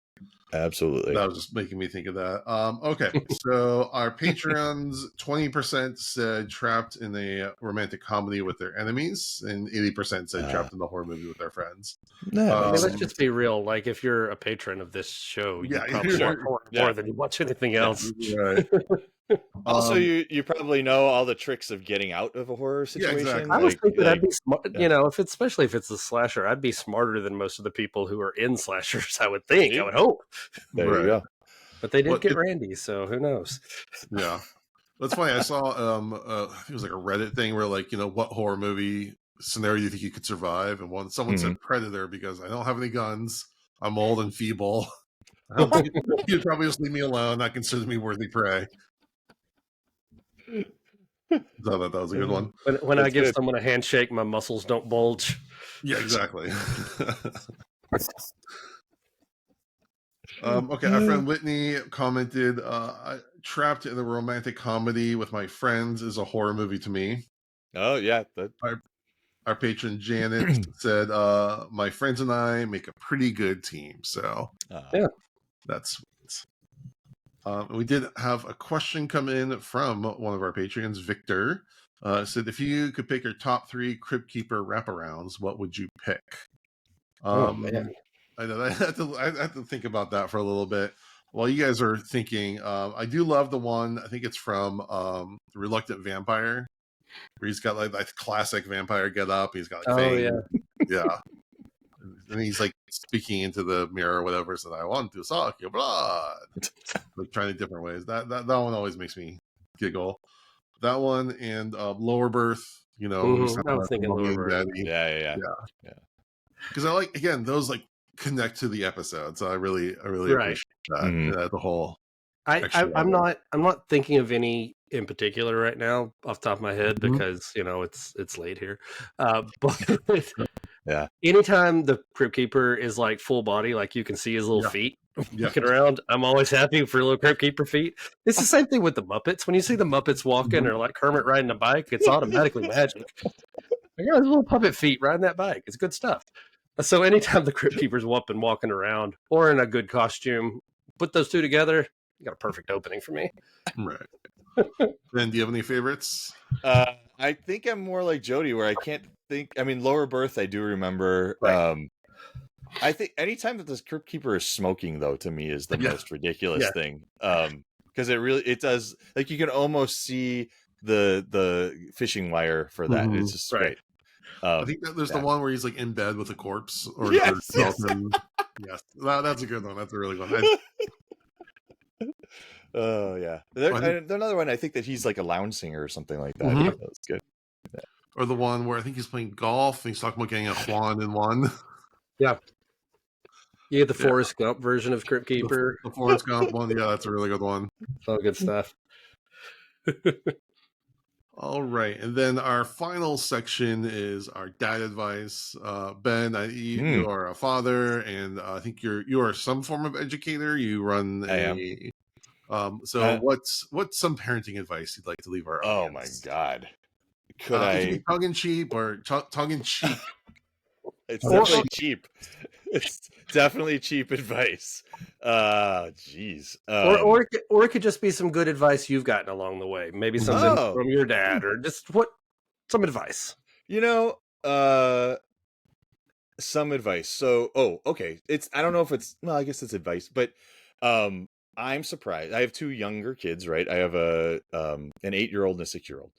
Absolutely. That was just making me think of that. Okay, so our Patreons, 20% said trapped in a romantic comedy with their enemies, and 80% said trapped in the horror movie with their friends. Let's just be real. Like, if you're a patron of this show, you probably watch more than you watch anything else. Right. Also, you probably know all the tricks of getting out of a horror situation. Yeah, exactly. I was thinking I'd be smart, especially if it's a slasher, I'd be smarter than most of the people who are in slashers, I would think. I would hope. There you go. But they did get Randy, so who knows? Yeah. That's funny. I saw I think it was like a Reddit thing where like, what horror movie scenario do you think you could survive? And someone said Predator because I don't have any guns. I'm old and feeble. You'd probably just leave me alone, not consider me worthy prey. So that was a good one. When I give someone a handshake, my muscles don't bulge. Yeah, exactly. Okay, our friend Whitney commented, Trapped in a Romantic Comedy with My Friends is a horror movie to me. Oh, yeah. Our patron Janet said, My friends and I make a pretty good team. So, yeah, that's sweet. We did have a question come in from one of our patrons, Victor. Said, if you could pick your top 3 Crypt Keeper wraparounds, what would you pick? Oh, man. I know I have to think about that for a little bit. While you guys are thinking, I do love the one. I think it's from The Reluctant Vampire, where he's got like that classic vampire get up. He's got like fame. Yeah, and he's like speaking into the mirror or whatever. Said, "I want to suck your blood," like trying it different ways. That one always makes me giggle. That one and Lower Berth. I was thinking Lower Berth. Yeah. Because I like, again, those like connect to the episode, so I really appreciate that. The whole. I'm not thinking of any in particular right now off the top of my head because it's late here. But yeah, anytime the Crypt Keeper is like full body, like you can see his little feet walking around, I'm always happy for little Crypt Keeper feet. It's the same thing with the Muppets. When you see the Muppets walking or like Kermit riding a bike, it's automatically magic. I got little puppet feet riding that bike. It's good stuff. So anytime the Crypt Keeper's up and walking around or in a good costume, put those two together, you got a perfect opening for me. Right. Ben, do you have any favorites? I think I'm more like Jody, where I can't think. I mean, Lower Berth, I do remember. Right. I think anytime that this Crypt Keeper is smoking, though, to me is the most ridiculous thing. Because it does, like, you can almost see the fishing wire for that. It's just great. I think that there's the one where he's like in bed with a corpse, or yes. Yes, that's a good one. That's a really good one. Oh yeah, another one. I think that he's like a lounge singer or something like that. Yeah, that's good. Yeah. Or the one where I think he's playing golf and he's talking about getting a Juan in one. Yeah. You get the Forrest Gump version of Crypt Keeper. The Forrest Gump one, yeah, that's a really good one. It's all good stuff. All right, and then our final section is our dad advice. Ben, you are a father, and I think you are some form of educator. You run so what's some parenting advice you'd like to leave our audience? Oh my God, could I tongue in cheek or tongue in cheek? It's definitely cheap. It's definitely cheap advice. Jeez. Or it could just be some good advice you've gotten along the way. Maybe something from your dad, or just some advice. Some advice. So, okay. I don't know if it's, well, I guess it's advice, but I'm surprised. I have 2 younger kids, right? I have an 8-year-old and a 6-year-old.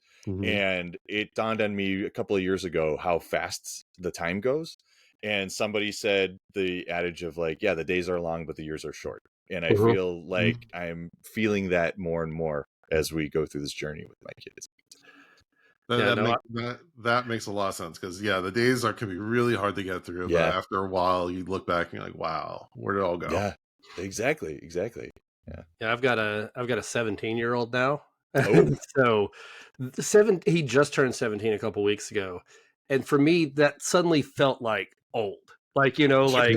And it dawned on me a couple of years ago how fast the time goes. And somebody said the adage of like, yeah, the days are long, but the years are short. And I feel like I'm feeling that more and more as we go through this journey with my kids. That makes a lot of sense, because the days can be really hard to get through. But after a while, you look back and you're like, wow, where did it all go? Yeah, exactly. Yeah, I've got a 17-year-old now. So he just turned 17 a couple weeks ago, and for me that suddenly felt like old, like like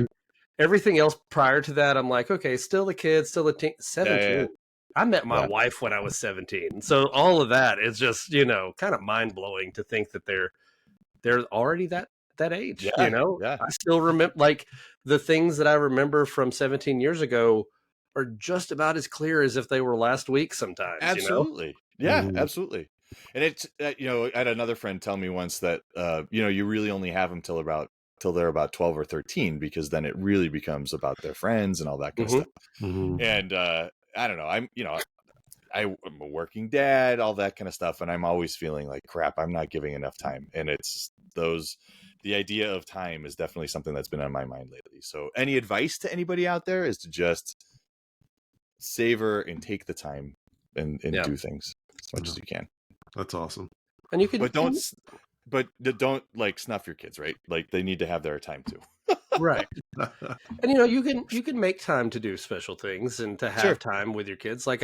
everything else prior to that. I'm like, okay, still a kid, still a teen. 17. I met my wife when I was 17, so all of that is just kind of mind-blowing to think that they're already that age. I still remember, like, the things that I remember from 17 years ago are just about as clear as if they were last week sometimes. Absolutely. Absolutely. And it's I had another friend tell me once that you really only have them till they're about 12 or 13, because then it really becomes about their friends and all that kind of stuff. And I don't know, I'm a working dad, all that kind of stuff, and I'm always feeling like crap, I'm not giving enough time. And it's the idea of time is definitely something that's been on my mind lately. So any advice to anybody out there is to just savor and take the time and do things as much as you can. That's awesome. And you can, but don't like snuff your kids, right? Like they need to have their time too. Right. And you can make time to do special things and to have time with your kids. Like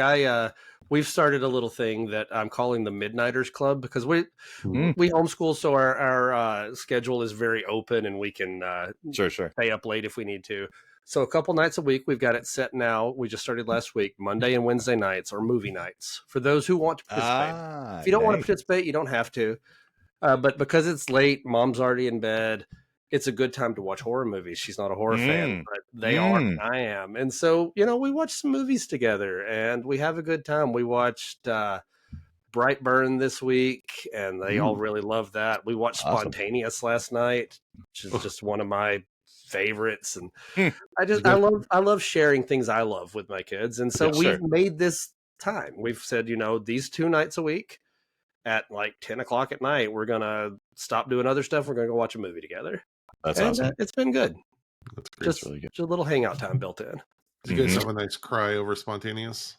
we've started a little thing that I'm calling the Midnighters Club, because we homeschool, so our schedule is very open and we can stay up late if we need to. So a couple nights a week, we've got it set now. We just started last week. Monday and Wednesday nights are movie nights for those who want to participate. If you don't want to participate, you don't have to. But because it's late, mom's already in bed, it's a good time to watch horror movies. She's not a horror fan, but they are, and I am. And so, we watch some movies together and we have a good time. We watched Brightburn this week and they all really love that. We watched Spontaneous last night, which is just one of my favorites. And I love sharing things I love with my kids. And so we've made this time. We've said, these 2 nights a week at like 10 o'clock at night, we're going to stop doing other stuff. We're going to go watch a movie together. That's awesome. It's been good. That's great. Just really good. Just a little hangout time built in. Did you guys have a nice cry over Spontaneous?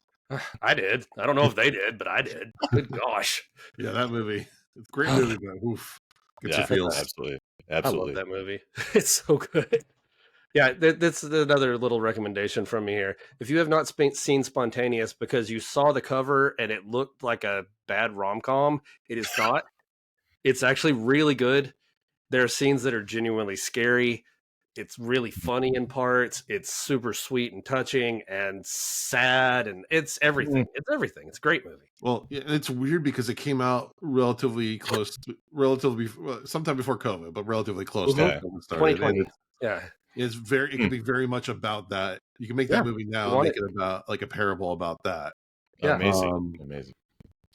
I did. I don't know if they did, but I did. Good gosh. Yeah, that movie. It's a great movie, man. Oof. Gets your feels. Absolutely. I love that movie. It's so good. Yeah, that's another little recommendation from me here. If you have not seen Spontaneous because you saw the cover and it looked like a bad rom-com, it is not. It's actually really good. There are scenes that are genuinely scary. It's really funny in parts. It's super sweet and touching and sad, and it's everything. It's everything. It's a great movie. Well, yeah, it's weird because it came out sometime before COVID, but relatively close to COVID started. 2020. It can be very much about that. You can make that movie now and make it about like a parable about that. Yeah, amazing.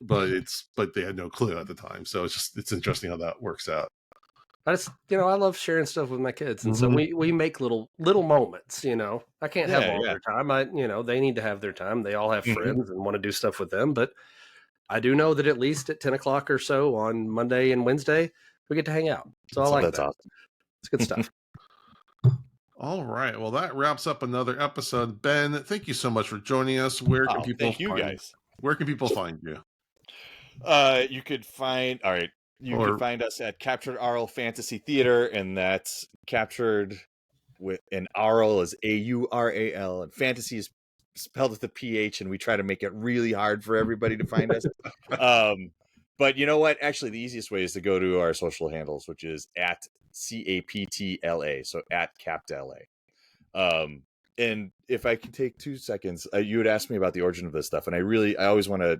But they had no clue at the time, so it's interesting how that works out. I love sharing stuff with my kids, and so we make little moments. I can't have all their time. They need to have their time. They all have friends and want to do stuff with them, but I do know that at least at 10 o'clock or so on Monday and Wednesday we get to hang out. So I like that. Awesome. It's good stuff. All right. Well, that wraps up another episode. Ben, thank you so much for joining us. Where can people find you? You could find can find us at Captured Aural Phantasy Theater, and that's captured with an aural is AURAL, and fantasy is spelled with a PH, and we try to make it really hard for everybody to find us. But you know what? Actually, the easiest way is to go to our social handles, which is at CAPTLA, so at CaptLA. And if I can take 2 seconds, you had asked me about the origin of this stuff, and I always want to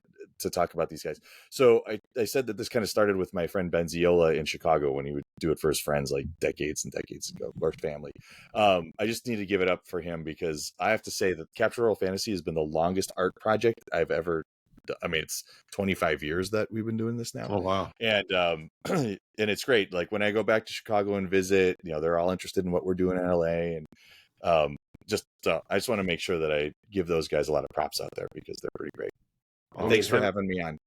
talk about these guys. So I said that this kind of started with my friend Ben Ziola in Chicago when he would do it for his friends like decades and decades ago, or family. I just need to give it up for him because I have to say that Captured Aural Fantasy has been the longest art project I've ever done. I mean, it's 25 years that we've been doing this now. Oh, wow. And and it's great. Like when I go back to Chicago and visit, they're all interested in what we're doing in LA. And I just want to make sure that I give those guys a lot of props out there because they're pretty great. Thanks for having me on.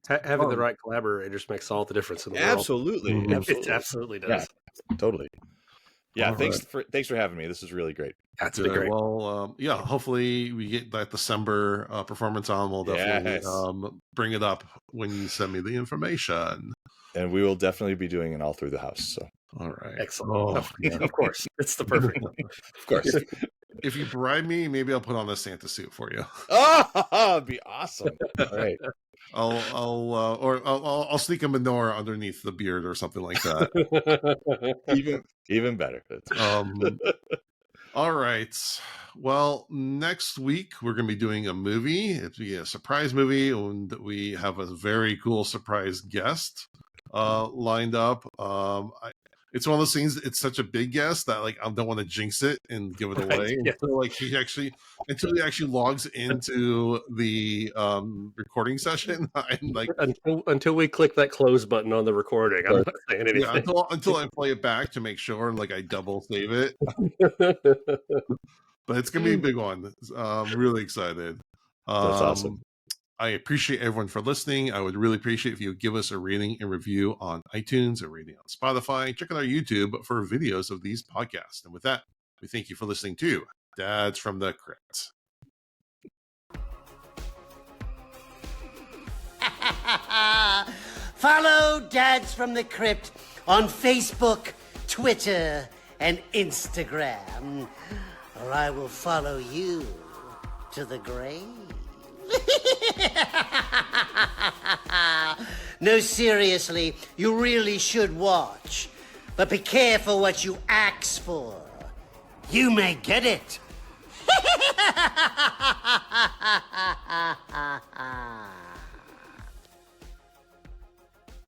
Having the right collaborators makes all the difference in the world. Absolutely. It absolutely does. Yeah, totally. Yeah, thanks for having me. This is really great. That's been great. Well, hopefully we get that December performance on. We'll definitely bring it up when you send me the information. And we will definitely be doing it all through the house. So, all right, excellent. Of course, it's the perfect one. Of course. If you bribe me, maybe I'll put on a Santa suit for you. Oh, that'd be awesome! All right, I'll sneak a menorah underneath the beard or something like that. even better. All right. Well, next week we're going to be doing a movie. It's a surprise movie, and we have a very cool surprise guest lined up. It's one of those things. It's such a big guest that I don't want to jinx it and give it away until he actually logs into the recording session. Until we click that close button on the recording, I'm not saying anything. Yeah, until I play it back to make sure I double save it. But it's gonna be a big one. I'm really excited. That's awesome. I appreciate everyone for listening. I would really appreciate if you would give us a rating and review on iTunes, a rating on Spotify. Check out our YouTube for videos of these podcasts. And with that, we thank you for listening to Dads from the Crypt. Follow Dads from the Crypt on Facebook, Twitter, and Instagram, or I will follow you to the grave. No, seriously, you really should watch. But be careful what you ask for. You may get it.